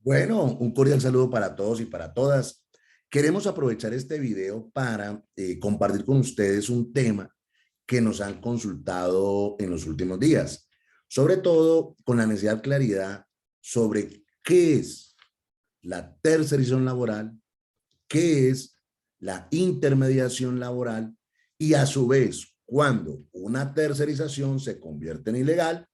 Bueno, un cordial saludo para todos y para todas. Queremos aprovechar este video para compartir con ustedes un tema que nos han consultado en los últimos días, sobre todo con la necesidad de claridad sobre qué es la tercerización laboral, qué es la intermediación laboral y a su vez cuando una tercerización se convierte en ilegal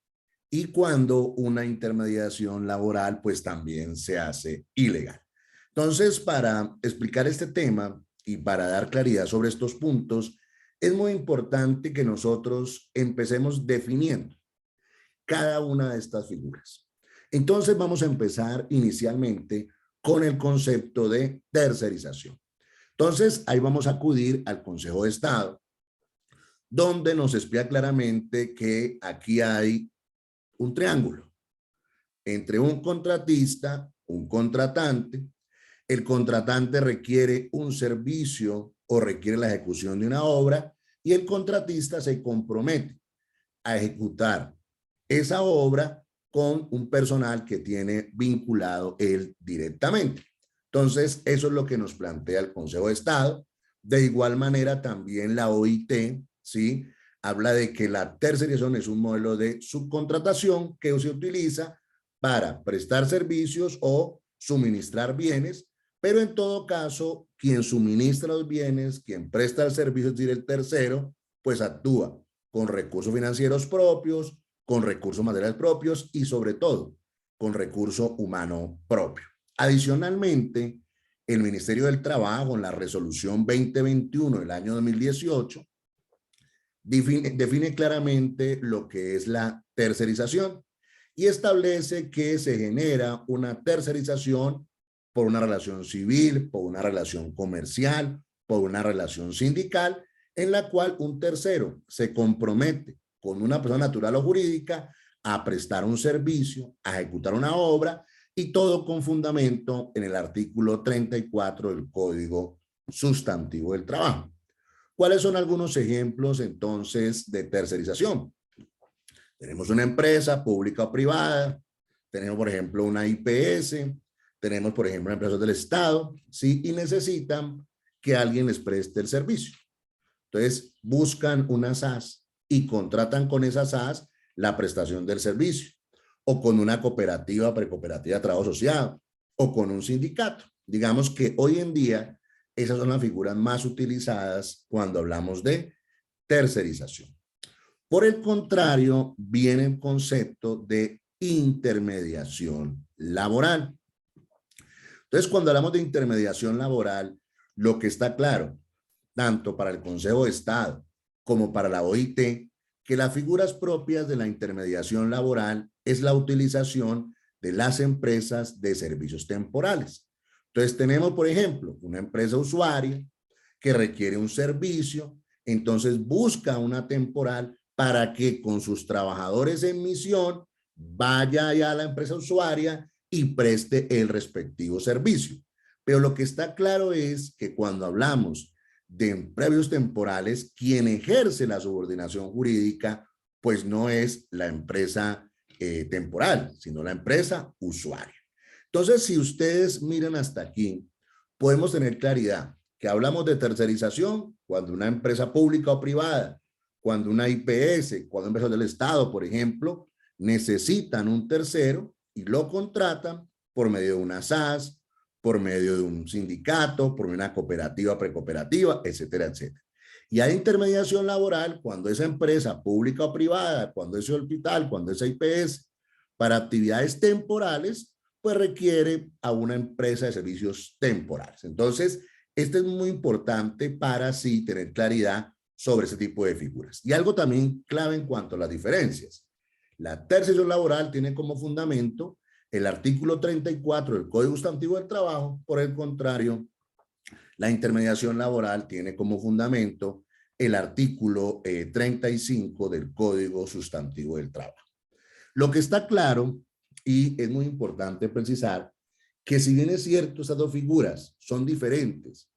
y cuando una intermediación laboral pues también se hace ilegal. Entonces, para explicar este tema y para dar claridad sobre estos puntos, es muy importante que nosotros empecemos definiendo cada una de estas figuras. Entonces, vamos a empezar inicialmente con el concepto de tercerización. Entonces, ahí vamos a acudir al Consejo de Estado, donde nos explica claramente que aquí hay un triángulo entre un contratista, un contratante. El contratante requiere un servicio o requiere la ejecución de una obra y el contratista se compromete a ejecutar esa obra con un personal que tiene vinculado él directamente. Entonces, eso es lo que nos plantea el Consejo de Estado. De igual manera, también la OIT, ¿sí? Habla de que la tercerización es un modelo de subcontratación que se utiliza para prestar servicios o suministrar bienes, pero en todo caso, quien suministra los bienes, quien presta el servicio, es decir, el tercero, pues actúa con recursos financieros propios, con recursos materiales propios y sobre todo con recurso humano propio. Adicionalmente, el Ministerio del Trabajo, en la resolución 2021 del año 2018, define claramente lo que es la tercerización y establece que se genera una tercerización por una relación civil, por una relación comercial, por una relación sindical, en la cual un tercero se compromete con una persona natural o jurídica a prestar un servicio, a ejecutar una obra y todo con fundamento en el artículo 34 del Código Sustantivo del Trabajo. ¿Cuáles son algunos ejemplos entonces de tercerización? Tenemos una empresa pública o privada, tenemos por ejemplo una IPS, tenemos por ejemplo empresas del Estado, ¿sí? Y necesitan que alguien les preste el servicio. Entonces buscan una SAS y contratan con esa SAS la prestación del servicio, o con una cooperativa, precooperativa de trabajo asociado, o con un sindicato. Digamos que hoy en día esas son las figuras más utilizadas cuando hablamos de tercerización. Por el contrario, viene el concepto de intermediación laboral. Entonces, cuando hablamos de intermediación laboral, lo que está claro, tanto para el Consejo de Estado como para la OIT, que las figuras propias de la intermediación laboral es la utilización de las empresas de servicios temporales. Entonces, tenemos, por ejemplo, una empresa usuaria que requiere un servicio, entonces busca una temporal para que con sus trabajadores en misión vaya allá a la empresa usuaria y preste el respectivo servicio. Pero lo que está claro es que cuando hablamos de empleos temporales, quien ejerce la subordinación jurídica, pues no es la empresa temporal, sino la empresa usuaria. Entonces, si ustedes miran hasta aquí, podemos tener claridad que hablamos de tercerización cuando una empresa pública o privada, cuando una IPS, cuando empresas del Estado, por ejemplo, necesitan un tercero y lo contratan por medio de una SAS, por medio de un sindicato, por una cooperativa, precooperativa, etcétera, etcétera. Y hay intermediación laboral cuando esa empresa pública o privada, cuando ese hospital, cuando esa IPS, para actividades temporales, pues requiere a una empresa de servicios temporales. Entonces, esto es muy importante para así tener claridad sobre ese tipo de figuras. Y algo también clave en cuanto a las diferencias. La tercerización laboral tiene como fundamento el artículo 34 del Código Sustantivo del Trabajo. Por el contrario, la intermediación laboral tiene como fundamento el artículo 35 del Código Sustantivo del Trabajo. Lo que está claro, y es muy importante precisar, que si bien es cierto, estas dos figuras son diferentes,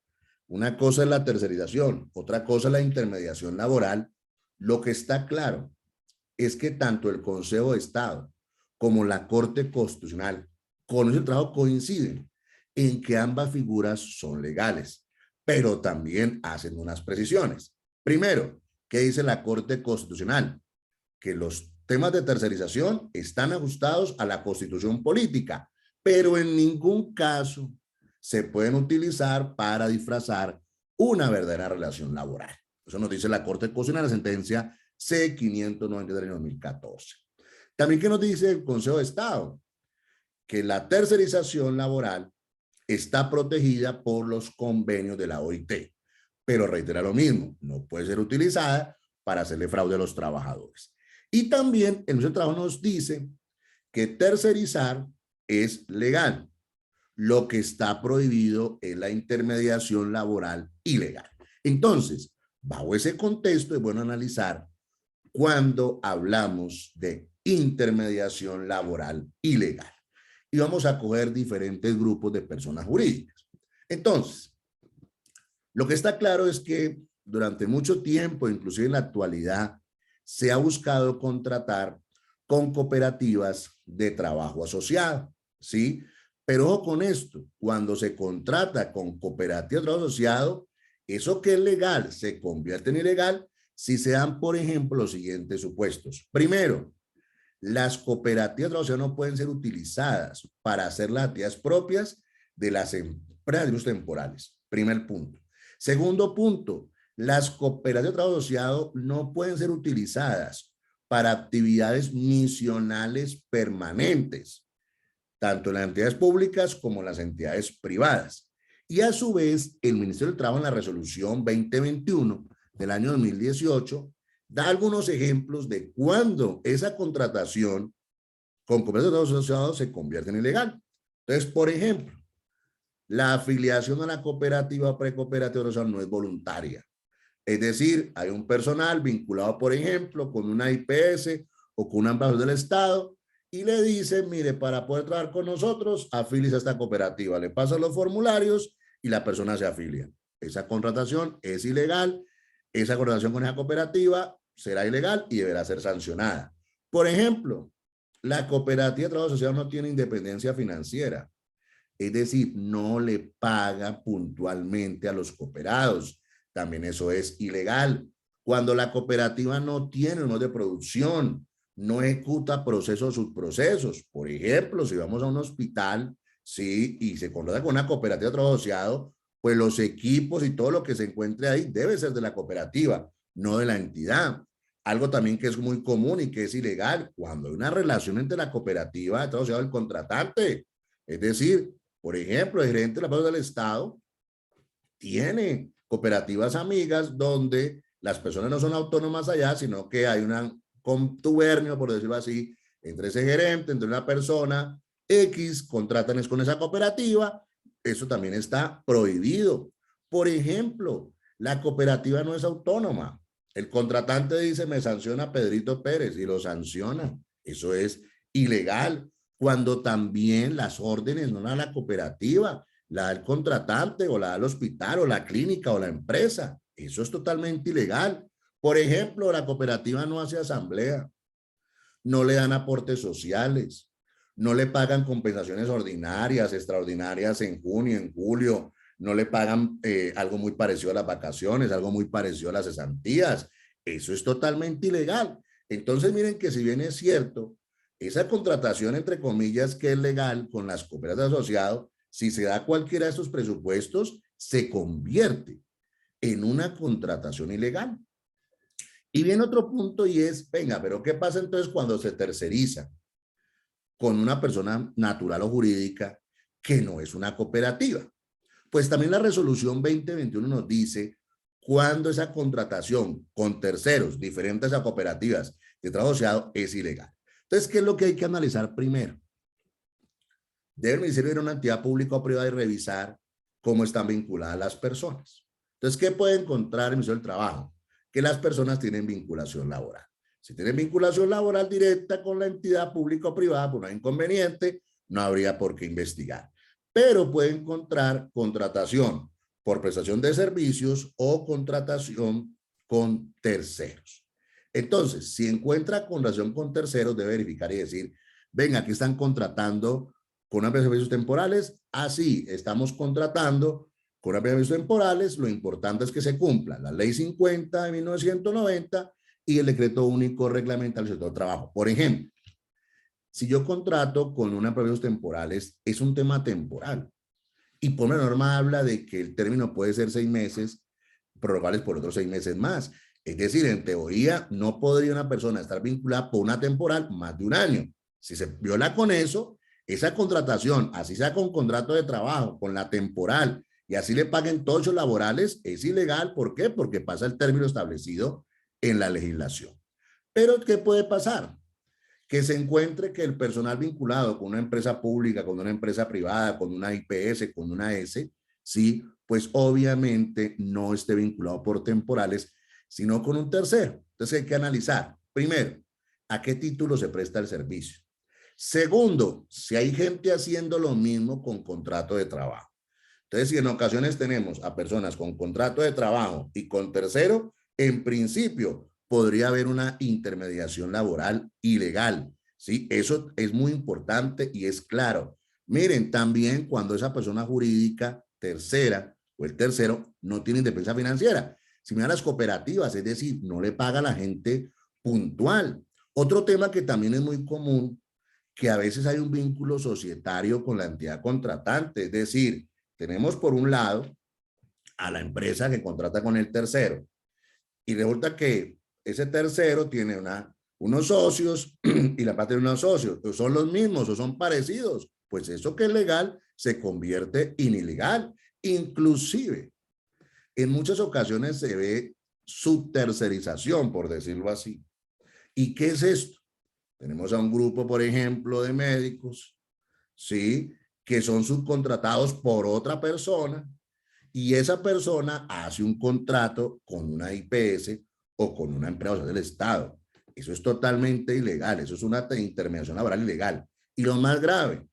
una cosa es la tercerización, otra cosa es la intermediación laboral, lo que está claro es que tanto el Consejo de Estado como la Corte Constitucional con el trabajo coinciden en que ambas figuras son legales, pero también hacen unas precisiones. Primero, ¿qué dice la Corte Constitucional? Que los temas de tercerización están ajustados a la Constitución política, pero en ningún caso se pueden utilizar para disfrazar una verdadera relación laboral. Eso nos dice la Corte Constitucional en la sentencia C-593 de 2014. También, ¿qué nos dice el Consejo de Estado? Que la tercerización laboral está protegida por los convenios de la OIT, pero reitera lo mismo, no puede ser utilizada para hacerle fraude a los trabajadores. Y también el Ministerio de Trabajo nos dice que tercerizar es legal. Lo que está prohibido es la intermediación laboral ilegal. Entonces, bajo ese contexto es bueno analizar cuando hablamos de intermediación laboral ilegal. Y vamos a coger diferentes grupos de personas jurídicas. Entonces, lo que está claro es que durante mucho tiempo, inclusive en la actualidad, se ha buscado contratar con cooperativas de trabajo asociado, ¿sí? Pero ojo con esto, cuando se contrata con cooperativa de trabajo asociado, eso que es legal se convierte en ilegal si se dan, por ejemplo, los siguientes supuestos. Primero, las cooperativas de trabajo asociado no pueden ser utilizadas para hacer las actividades propias de las empresas temporales. Primer punto. Segundo punto, las cooperativas de trabajo asociado no pueden ser utilizadas para actividades misionales permanentes, tanto en las entidades públicas como en las entidades privadas. Y a su vez, el Ministerio del Trabajo en la resolución 2021 del año 2018 da algunos ejemplos de cuándo esa contratación con cooperativas de trabajo asociado se convierte en ilegal. Entonces, por ejemplo, la afiliación a la cooperativa o precooperativa no es voluntaria. Es decir, hay un personal vinculado, por ejemplo, con una IPS o con una empresa del Estado y le dicen, mire, para poder trabajar con nosotros, afíliese a esta cooperativa. Le pasan los formularios y la persona se afilia. Esa contratación es ilegal. Esa contratación con esa cooperativa será ilegal y deberá ser sancionada. Por ejemplo, la cooperativa de trabajo asociado no tiene independencia financiera. Es decir, no le paga puntualmente a los cooperados. También eso es ilegal. Cuando la cooperativa no tiene unos de producción, no ejecuta procesos, subprocesos. Por ejemplo, si vamos a un hospital, sí, y se contrata con una cooperativa de trabajo asociado, pues los equipos y todo lo que se encuentre ahí debe ser de la cooperativa, no de la entidad. Algo también que es muy común y que es ilegal, cuando hay una relación entre la cooperativa de trabajo asociado y el contratante. Es decir, por ejemplo, el gerente de la Plaza del Estado tiene cooperativas amigas donde las personas no son autónomas allá, sino que hay un contubernio, por decirlo así, entre ese gerente, entre una persona X, contratan con esa cooperativa. Eso también está prohibido. Por ejemplo, la cooperativa no es autónoma. El contratante dice, me sanciona Pedrito Pérez y lo sanciona. Eso es ilegal. Cuando también las órdenes no la da la cooperativa, la da el contratante o la da el hospital o la clínica o la empresa. Eso es totalmente ilegal. Por ejemplo, la cooperativa no hace asamblea, no le dan aportes sociales, no le pagan compensaciones ordinarias, extraordinarias en junio, en julio, no le pagan algo muy parecido a las vacaciones, algo muy parecido a las cesantías. Eso es totalmente ilegal. Entonces, miren que si bien es cierto, esa contratación, entre comillas, que es legal con las cooperativas asociadas, si se da cualquiera de estos presupuestos, se convierte en una contratación ilegal. Y viene otro punto y es, venga, pero ¿qué pasa entonces cuando se terceriza con una persona natural o jurídica que no es una cooperativa? Pues también la resolución 2021 nos dice cuando esa contratación con terceros diferentes a cooperativas de trabajo asociado es ilegal. Entonces, ¿qué es lo que hay que analizar primero? Debe el ministerio ir a una entidad pública o privada y revisar cómo están vinculadas las personas. Entonces, ¿qué puede encontrar el Ministerio del Trabajo? Que las personas tienen vinculación laboral. Si tienen vinculación laboral directa con la entidad pública o privada, pues no hay inconveniente, no habría por qué investigar. Pero puede encontrar contratación por prestación de servicios o contratación con terceros. Entonces, si encuentra contratación con terceros, debe verificar y decir, ven, aquí están contratando con una empresa de servicios temporales, así estamos contratando con una empresa de servicios temporales, lo importante es que se cumpla la Ley 50 de 1990 y el Decreto Único Reglamentario del Sector de Trabajo. Por ejemplo, si yo contrato con una empresa de servicios temporales, es un tema temporal. Y por la norma habla de que el término puede ser 6 meses, prorrogables por otros 6 meses más. Es decir, en teoría, no podría una persona estar vinculada por una temporal más de un año. Si se viola con eso, esa contratación, así sea con contrato de trabajo, con la temporal, y así le paguen todos los laborales, es ilegal. ¿Por qué? Porque pasa el término establecido en la legislación. Pero, ¿qué puede pasar? Que se encuentre que el personal vinculado con una empresa pública, con una empresa privada, con una IPS, con una S, sí, pues obviamente no esté vinculado por temporales, sino con un tercero. Entonces hay que analizar, primero, a qué título se presta el servicio. Segundo, si hay gente haciendo lo mismo con contrato de trabajo. Entonces, si en ocasiones tenemos a personas con contrato de trabajo y con tercero, en principio podría haber una intermediación laboral ilegal. ¿Sí? Eso es muy importante y es claro. Miren, también cuando esa persona jurídica tercera o el tercero no tiene independencia financiera. Si miran las cooperativas, es decir, no le paga a la gente puntual. Otro tema que también es muy común, que a veces hay un vínculo societario con la entidad contratante, es decir, tenemos por un lado a la empresa que contrata con el tercero y resulta que ese tercero tiene unos socios y la parte de unos socios, o son los mismos o son parecidos, pues eso que es legal se convierte en ilegal. Inclusive, en muchas ocasiones se ve subtercerización, por decirlo así. ¿Y qué es esto? Tenemos a un grupo, por ejemplo, de médicos, ¿sí? Que son subcontratados por otra persona y esa persona hace un contrato con una IPS o con una empresa del Estado. Eso es totalmente ilegal, eso es una intermediación laboral ilegal. Y lo más grave,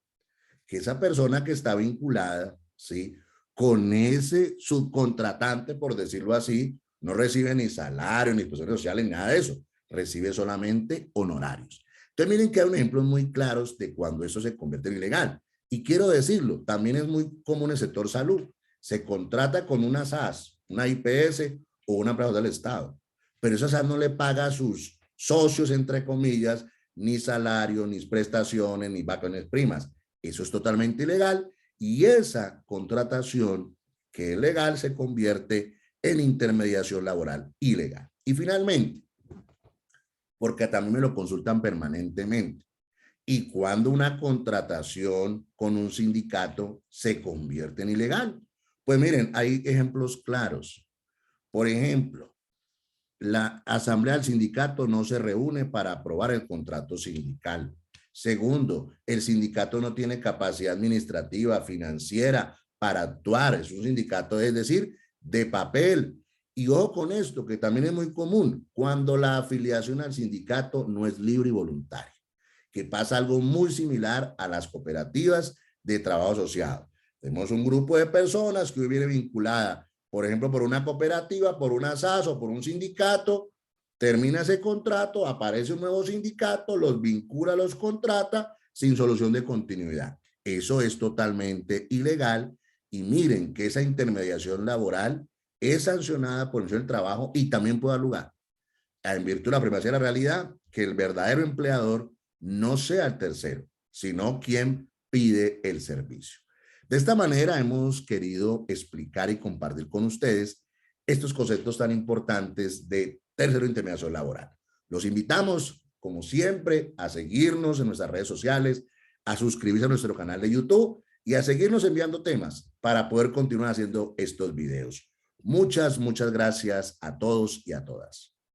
que esa persona que está vinculada, ¿sí? Con ese subcontratante, por decirlo así, no recibe ni salario, ni prestaciones sociales, ni nada de eso. Recibe solamente honorarios. Entonces miren que hay ejemplos muy claros de cuando eso se convierte en ilegal. Y quiero decirlo, también es muy común en el sector salud. Se contrata con una SAS, una IPS o una empresa del Estado, pero esa SAS no le paga a sus socios, entre comillas, ni salario, ni prestaciones, ni vacaciones primas. Eso es totalmente ilegal y esa contratación que es legal se convierte en intermediación laboral ilegal. Y finalmente, porque también me lo consultan permanentemente, y cuando una contratación con un sindicato se convierte en ilegal. Pues miren, hay ejemplos claros. Por ejemplo, la asamblea del sindicato no se reúne para aprobar el contrato sindical. Segundo, el sindicato no tiene capacidad administrativa, financiera para actuar. Es un sindicato, es decir, de papel. Y ojo con esto, que también es muy común, cuando la afiliación al sindicato no es libre y voluntaria, que pasa algo muy similar a las cooperativas de trabajo asociado. Tenemos un grupo de personas que hoy viene vinculada, por ejemplo, por una cooperativa, por una SAS o por un sindicato, termina ese contrato, aparece un nuevo sindicato, los vincula, los contrata sin solución de continuidad. Eso es totalmente ilegal y miren que esa intermediación laboral es sancionada por el Ministerio del Trabajo y también puede dar lugar, en virtud de la privacidad de la realidad, que el verdadero empleador no sea el tercero, sino quien pide el servicio. De esta manera hemos querido explicar y compartir con ustedes estos conceptos tan importantes de tercero intermediación laboral. Los invitamos, como siempre, a seguirnos en nuestras redes sociales, a suscribirse a nuestro canal de YouTube y a seguirnos enviando temas para poder continuar haciendo estos videos. Muchas gracias a todos y a todas.